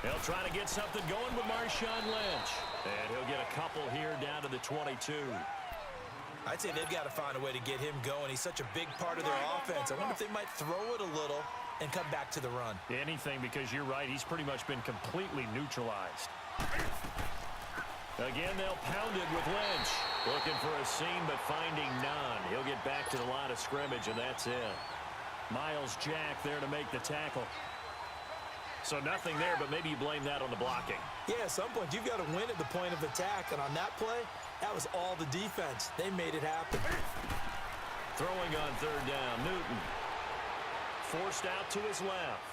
They'll try to get something going with Marshawn Lynch. And he'll get a couple here down to the 22. I'd say they've got to find a way to get him going. He's such a big part of their offense. I wonder if they might throw it a little and come back to the run. Anything, because you're right. He's pretty much been completely neutralized. Again, they'll pound it with Lynch. Looking for a seam, but finding none. He'll get back to the line of scrimmage, and that's it. Myles Jack there to make the tackle. So nothing there, but maybe you blame that on the blocking. Yeah, at some point, you've got to win at the point of attack. And on that play, that was all the defense. They made it happen. Throwing on third down, Newton. Forced out to his left.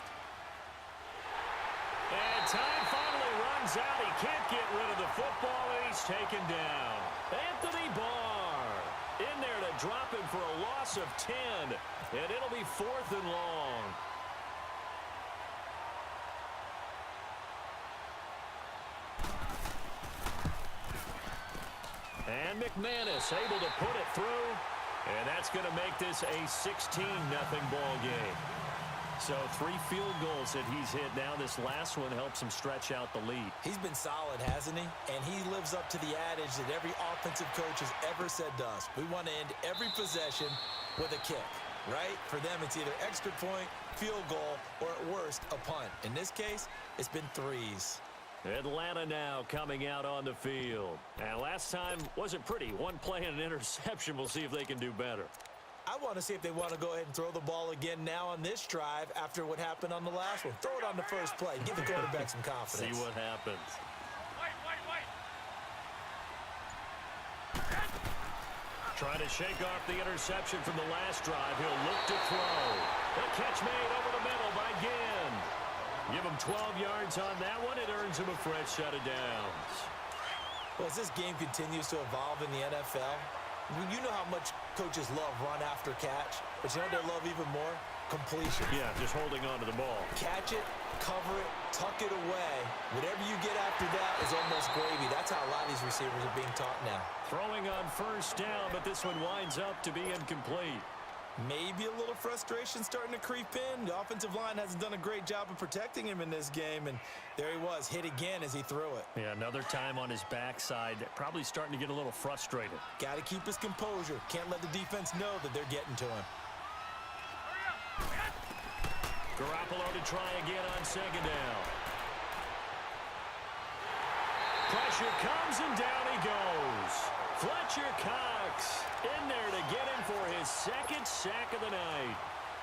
And time finally runs out. He can't get rid of the football, and he's taken down. Anthony Barr in there to drop him for a loss of 10. And it'll be 4th and long. And McManus able to put it through. And that's going to make this a 16-0 ball game. So 3 field goals that he's hit now. This last one helps him stretch out the lead. He's been solid, hasn't he? And he lives up to the adage that every offensive coach has ever said to us. We want to end every possession with a kick, right? For them, it's either extra point, field goal, or at worst, a punt. In this case, it's been 3s. Atlanta now coming out on the field. And last time wasn't pretty. One play and an interception. We'll see if they can do better. I want to see if they want to go ahead and throw the ball again now on this drive after what happened on the last one. Throw it on the first play. Give the quarterback some confidence. See what happens. Trying to shake off the interception from the last drive. He'll look to throw. The catch made over the middle by Ginn. Give him 12 yards on that one. It earns him a fresh set of downs. Well, as this game continues to evolve in the NFL, you know how much coaches love run after catch, but you know what they love even more? Completion. Yeah, just holding on to the ball. Catch it, cover it, tuck it away. Whatever you get after that is almost gravy. That's how a lot of these receivers are being taught now. Throwing on first down, but this one winds up to be incomplete. Maybe a little frustration starting to creep in. The offensive line hasn't done a great job of protecting him in this game, and there he was, hit again as he threw it. Yeah, another time on his backside, probably starting to get a little frustrated. Got to keep his composure. Can't let the defense know that they're getting to him. Garoppolo to try again on second down. Pressure comes, and down he goes. Fletcher Cox in there to get him for his 2nd sack of the night.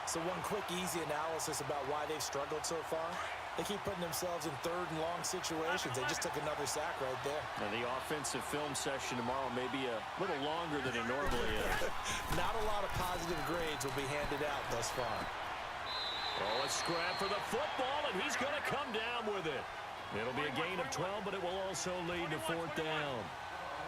So one quick, easy analysis about why they've struggled so far. They keep putting themselves in 3rd and long situations. They just took another sack right there. Now the offensive film session tomorrow may be a little longer than it normally is. Not a lot of positive grades will be handed out thus far. Oh, a scrap for the football, and he's going to come down with it. It'll be a gain of 12, but it will also lead to 4th down.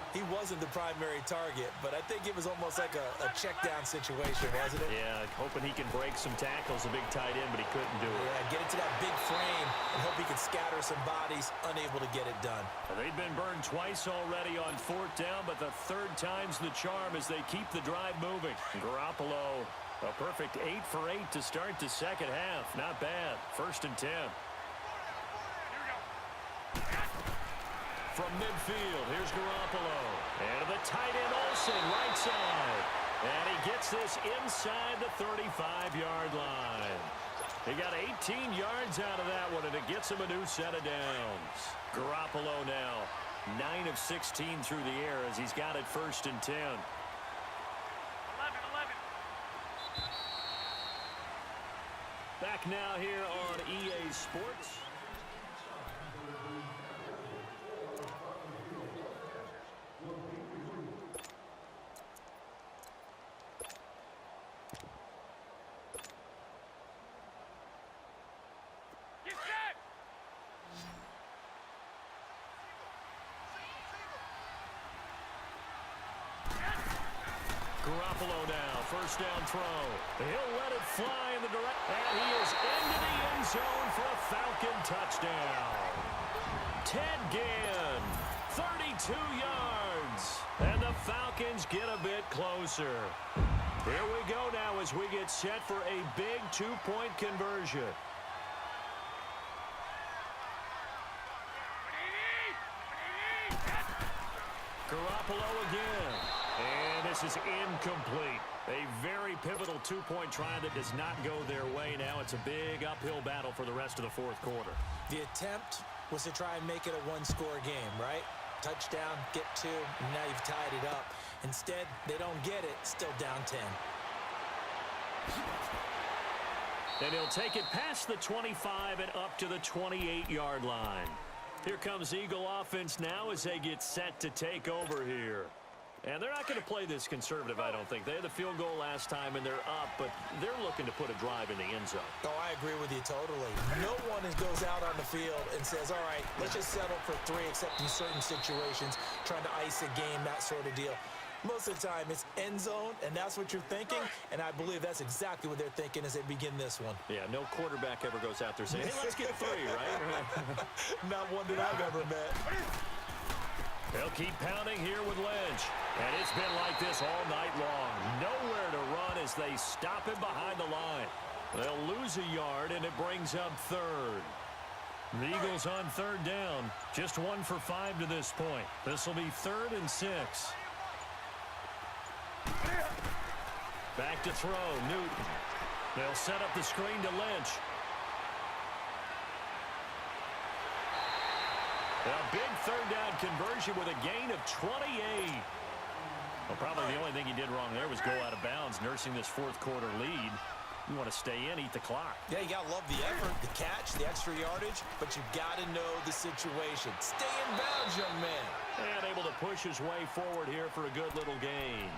He wasn't the primary target, but I think it was almost like a check-down situation, wasn't it? Yeah, hoping he can break some tackles, a big tight end, but he couldn't do it. Yeah, get into that big frame and hope he can scatter some bodies, unable to get it done. They've been burned twice already on 4th down, but the 3rd time's the charm as they keep the drive moving. Garoppolo, a perfect 8 for 8 to start the second half. Not bad. 1st and 10. From midfield, here's Garoppolo. And to the tight end, Olsen, right side. And he gets this inside the 35-yard line. He got 18 yards out of that one, and it gets him a new set of downs. Garoppolo now, 9 of 16 through the air as he's got it 1st and 10. 11. Back now here on EA Sports. Garoppolo now, 1st down throw. He'll let it fly in the direct, and he is into the end zone for a Falcon touchdown. Ted Ginn, 32 yards, and the Falcons get a bit closer. Here we go now as we get set for a big 2-point conversion. Garoppolo again. And this is incomplete. A very pivotal two-point try that does not go their way. Now it's a big uphill battle for the rest of the fourth quarter. The attempt was to try and make it a one-score game, right? Touchdown, get two, and now you've tied it up. Instead, they don't get it, still down 10. And he'll take it past the 25 and up to the 28-yard line. Here comes Eagle offense now as they get set to take over here. And they're not going to play this conservative, I don't think. They had the field goal last time, and they're up, but they're looking to put a drive in the end zone. Oh, I agree with you totally. No one goes out on the field and says, all right, let's just settle for 3, except in certain situations, trying to ice a game, that sort of deal. Most of the time, it's end zone, and that's what you're thinking, and I believe that's exactly what they're thinking as they begin this one. Yeah, no quarterback ever goes out there saying, hey, let's get 3, right? Not one that I've ever met. They'll keep pounding here with Lynch. And it's been like this all night long. Nowhere to run as they stop him behind the line. They'll lose a yard, and it brings up third. The Eagles on third down. Just 1 for 5 to this point. This will be 3rd and 6. Back to throw, Newton. They'll set up the screen to Lynch. A big third down conversion with a gain of 28. Well, probably the only thing he did wrong there was go out of bounds, nursing this fourth quarter lead. You want to stay in, eat the clock. Yeah, you got to love the effort, the catch, the extra yardage, but you've got to know the situation. Stay in bounds, young man. And able to push his way forward here for a good little gain.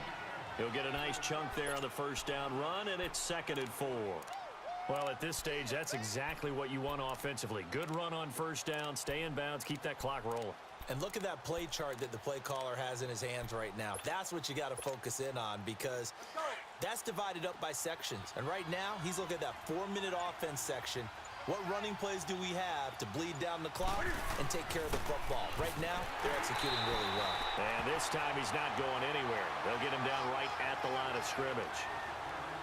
He'll get a nice chunk there on the first down run, and it's 2nd and 4. Well, at this stage, that's exactly what you want offensively. Good run on first down, stay in bounds, keep that clock rolling. And look at that play chart that the play caller has in his hands right now. That's what you got to focus in on, because that's divided up by sections. And right now, he's looking at that 4-minute offense section. What running plays do we have to bleed down the clock and take care of the football? Right now, they're executing really well. And this time, he's not going anywhere. They'll get him down right at the line of scrimmage.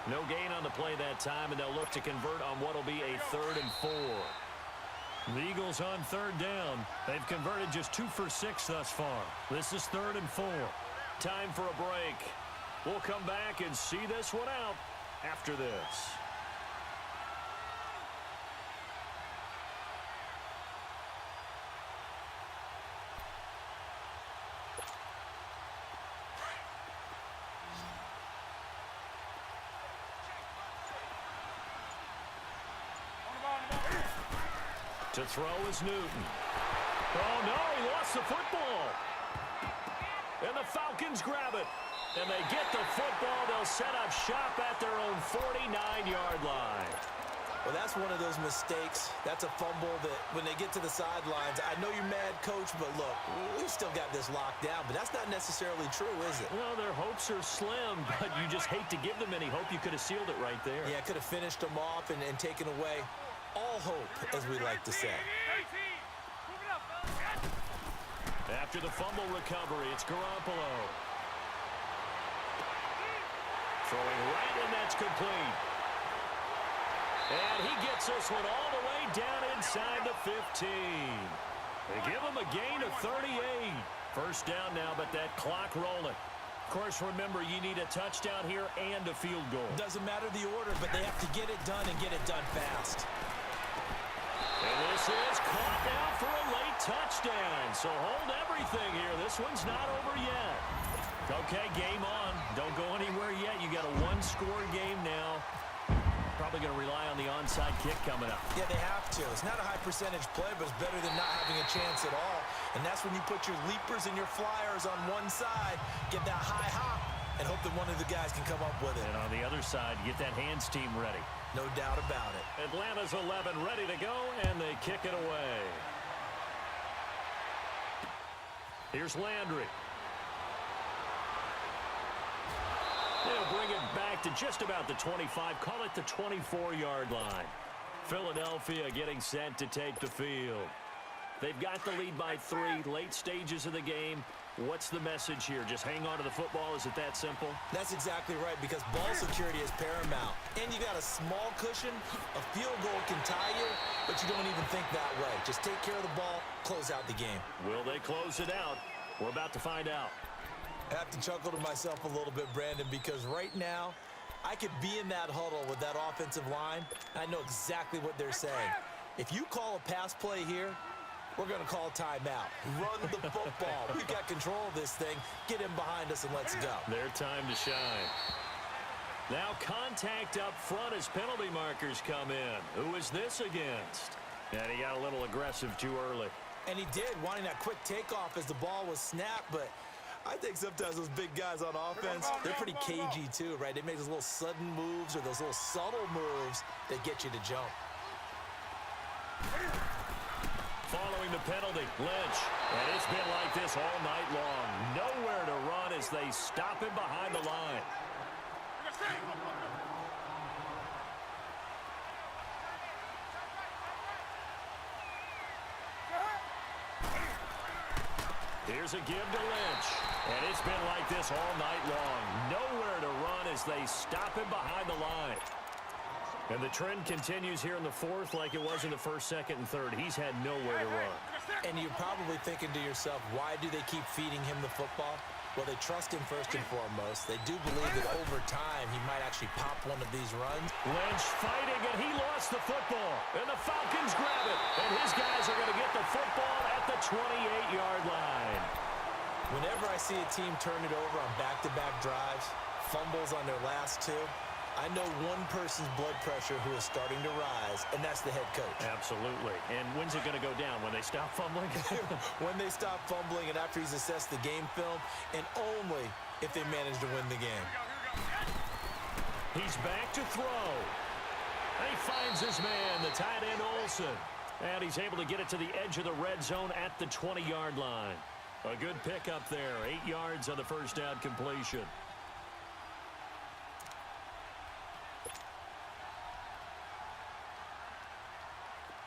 No gain on the play that time, and they'll look to convert on what will be a 3rd and 4. The Eagles on third down. They've converted just 2 for 6 thus far. This is 3rd and 4. Time for a break. We'll come back and see this one out after this. To throw is Newton. Oh, no, he lost the football. And the Falcons grab it. And they get the football. They'll set up shop at their own 49-yard line. Well, that's one of those mistakes. That's a fumble that when they get to the sidelines, I know you're mad, Coach, but look, we've still got this locked down. But that's not necessarily true, is it? Well, their hopes are slim, but you just hate to give them any hope. You could have sealed it right there. Yeah, could have finished them off and taken away all hope, as we like to say. After the fumble recovery, it's Garoppolo. Throwing right, and that's complete. And he gets this one all the way down inside the 15. They give him a gain of 38. First down now, but that clock rolling. Of course, remember, you need a touchdown here and a field goal. Doesn't matter the order, but they have to get it done and get it done fast. And this is caught now for a late touchdown. So hold everything here. This one's not over yet. Okay, game on. Don't go anywhere yet. You got a one-score game now. Probably going to rely on the onside kick coming up. Yeah, they have to. It's not a high percentage play, but it's better than not having a chance at all. And that's when you put your leapers and your flyers on one side, get that high hop, and hope that one of the guys can come up with it. And on the other side, get that hands team ready. No doubt about it. Atlanta's 11 ready to go, and they kick it away. Here's Landry. They'll bring it back to just about the 25. Call it the 24-yard line. Philadelphia getting set to take the field. They've got the lead by 3. Late stages of the game. What's the message here? Just hang on to the football? Is it that simple? That's exactly right, because ball security is paramount. And you got a small cushion. A field goal can tie you, but you don't even think that way. Just take care of the ball, close out the game. Will they close it out? We're about to find out. I have to chuckle to myself a little bit, Brandon, because right now I could be in that huddle with that offensive line, and I know exactly what they're saying. If you call a pass play here, we're going to call timeout. Run the football. We've got control of this thing. Get him behind us and let's go. Their time to shine. Now contact up front as penalty markers come in. Who is this against? And he got a little aggressive too early. And he did, wanting that quick takeoff as the ball was snapped, but I think sometimes those big guys on offense, they're pretty cagey too, right? They make those little sudden moves or those little subtle moves that get you to jump. Following the penalty, Lynch. And it's been like this all night long. Nowhere to run as they stop him behind the line. Here's a give to Lynch. And it's been like this all night long. Nowhere to run as they stop him behind the line. And the trend continues here in the fourth like it was in the first, second, and third. He's had nowhere to run. And you're probably thinking to yourself, why do they keep feeding him the football? Well, they trust him first and foremost. They do believe that over time he might actually pop one of these runs. Lynch fighting, and he lost the football. And the Falcons grab it. And his guys are going to get the football at the 28-yard line. Whenever I see a team turn it over on back-to-back drives, fumbles on their last two, I know one person's blood pressure who is starting to rise, and that's the head coach. Absolutely. And when's it going to go down? When they stop fumbling? When they stop fumbling and after he's assessed the game film, and only if they manage to win the game. He's back to throw. And he finds his man, the tight end Olsen. And he's able to get it to the edge of the red zone at the 20-yard line. A good pickup there. 8 yards on the first down completion.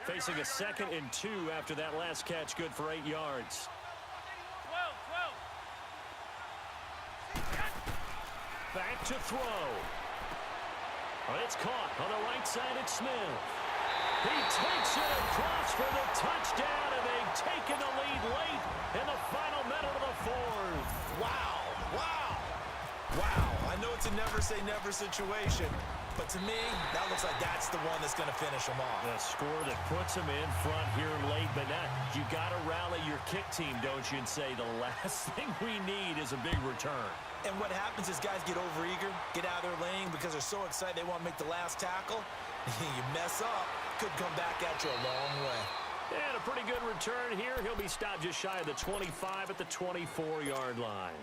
Facing a 2nd and 2 after that last catch, good for 8 yards. 12. Back to throw. It's caught on the right side at Smith. He takes it across for the touchdown, and they've taken the lead late in the final minute of the fourth. Wow, wow, wow. I know it's a never-say-never situation, but to me, that looks like that's the one that's going to finish them off. The score that puts them in front here late, but now you got to rally your kick team, don't you, and say the last thing we need is a big return. And what happens is guys get overeager, get out of their lane because they're so excited they want to make the last tackle. You mess up, could come back at you a long way. And a pretty good return here. He'll be stopped just shy of the 25 at the 24-yard line.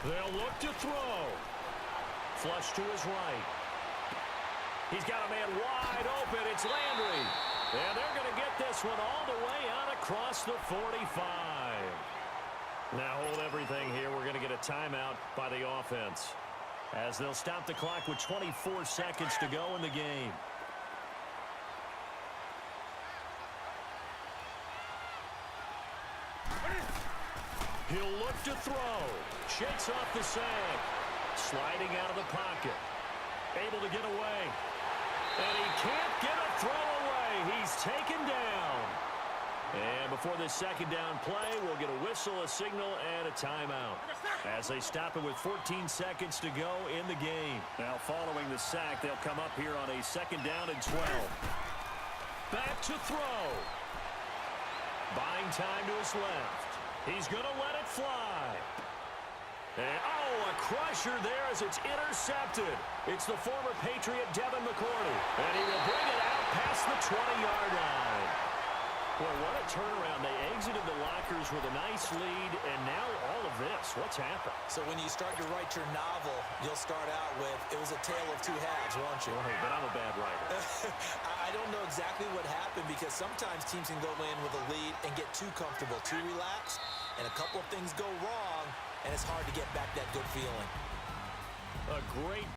They'll look to throw. Flush to his right. He's got a man wide open. It's Landry. And they're going to get this one all the way out across the 45. Now hold everything here. We're going to get a timeout by the offense, as they'll stop the clock with 24 seconds to go in the game. He'll look to throw. Shakes off the sack. Sliding out of the pocket. Able to get away. And he can't get a throw away. He's taken down. And before this second down play, we'll get a whistle, a signal, and a timeout, as they stop it with 14 seconds to go in the game. Now following the sack, they'll come up here on a 2nd down and 12. Back to throw. Buying time to his left. He's going to let it fly. And, a crusher there as it's intercepted. It's the former Patriot Devin McCourty. And he will bring it out past the 20-yard line. Well, what a turnaround. They exited the lockers with a nice lead, and now all of this. What's happened? So when you start to write your novel, you'll start out with, it was a tale of two halves, won't you? Right, but I'm a bad writer. I don't know exactly what happened, because sometimes teams can go in with a lead and get too comfortable, too relaxed, and a couple of things go wrong, and it's hard to get back that good feeling. A great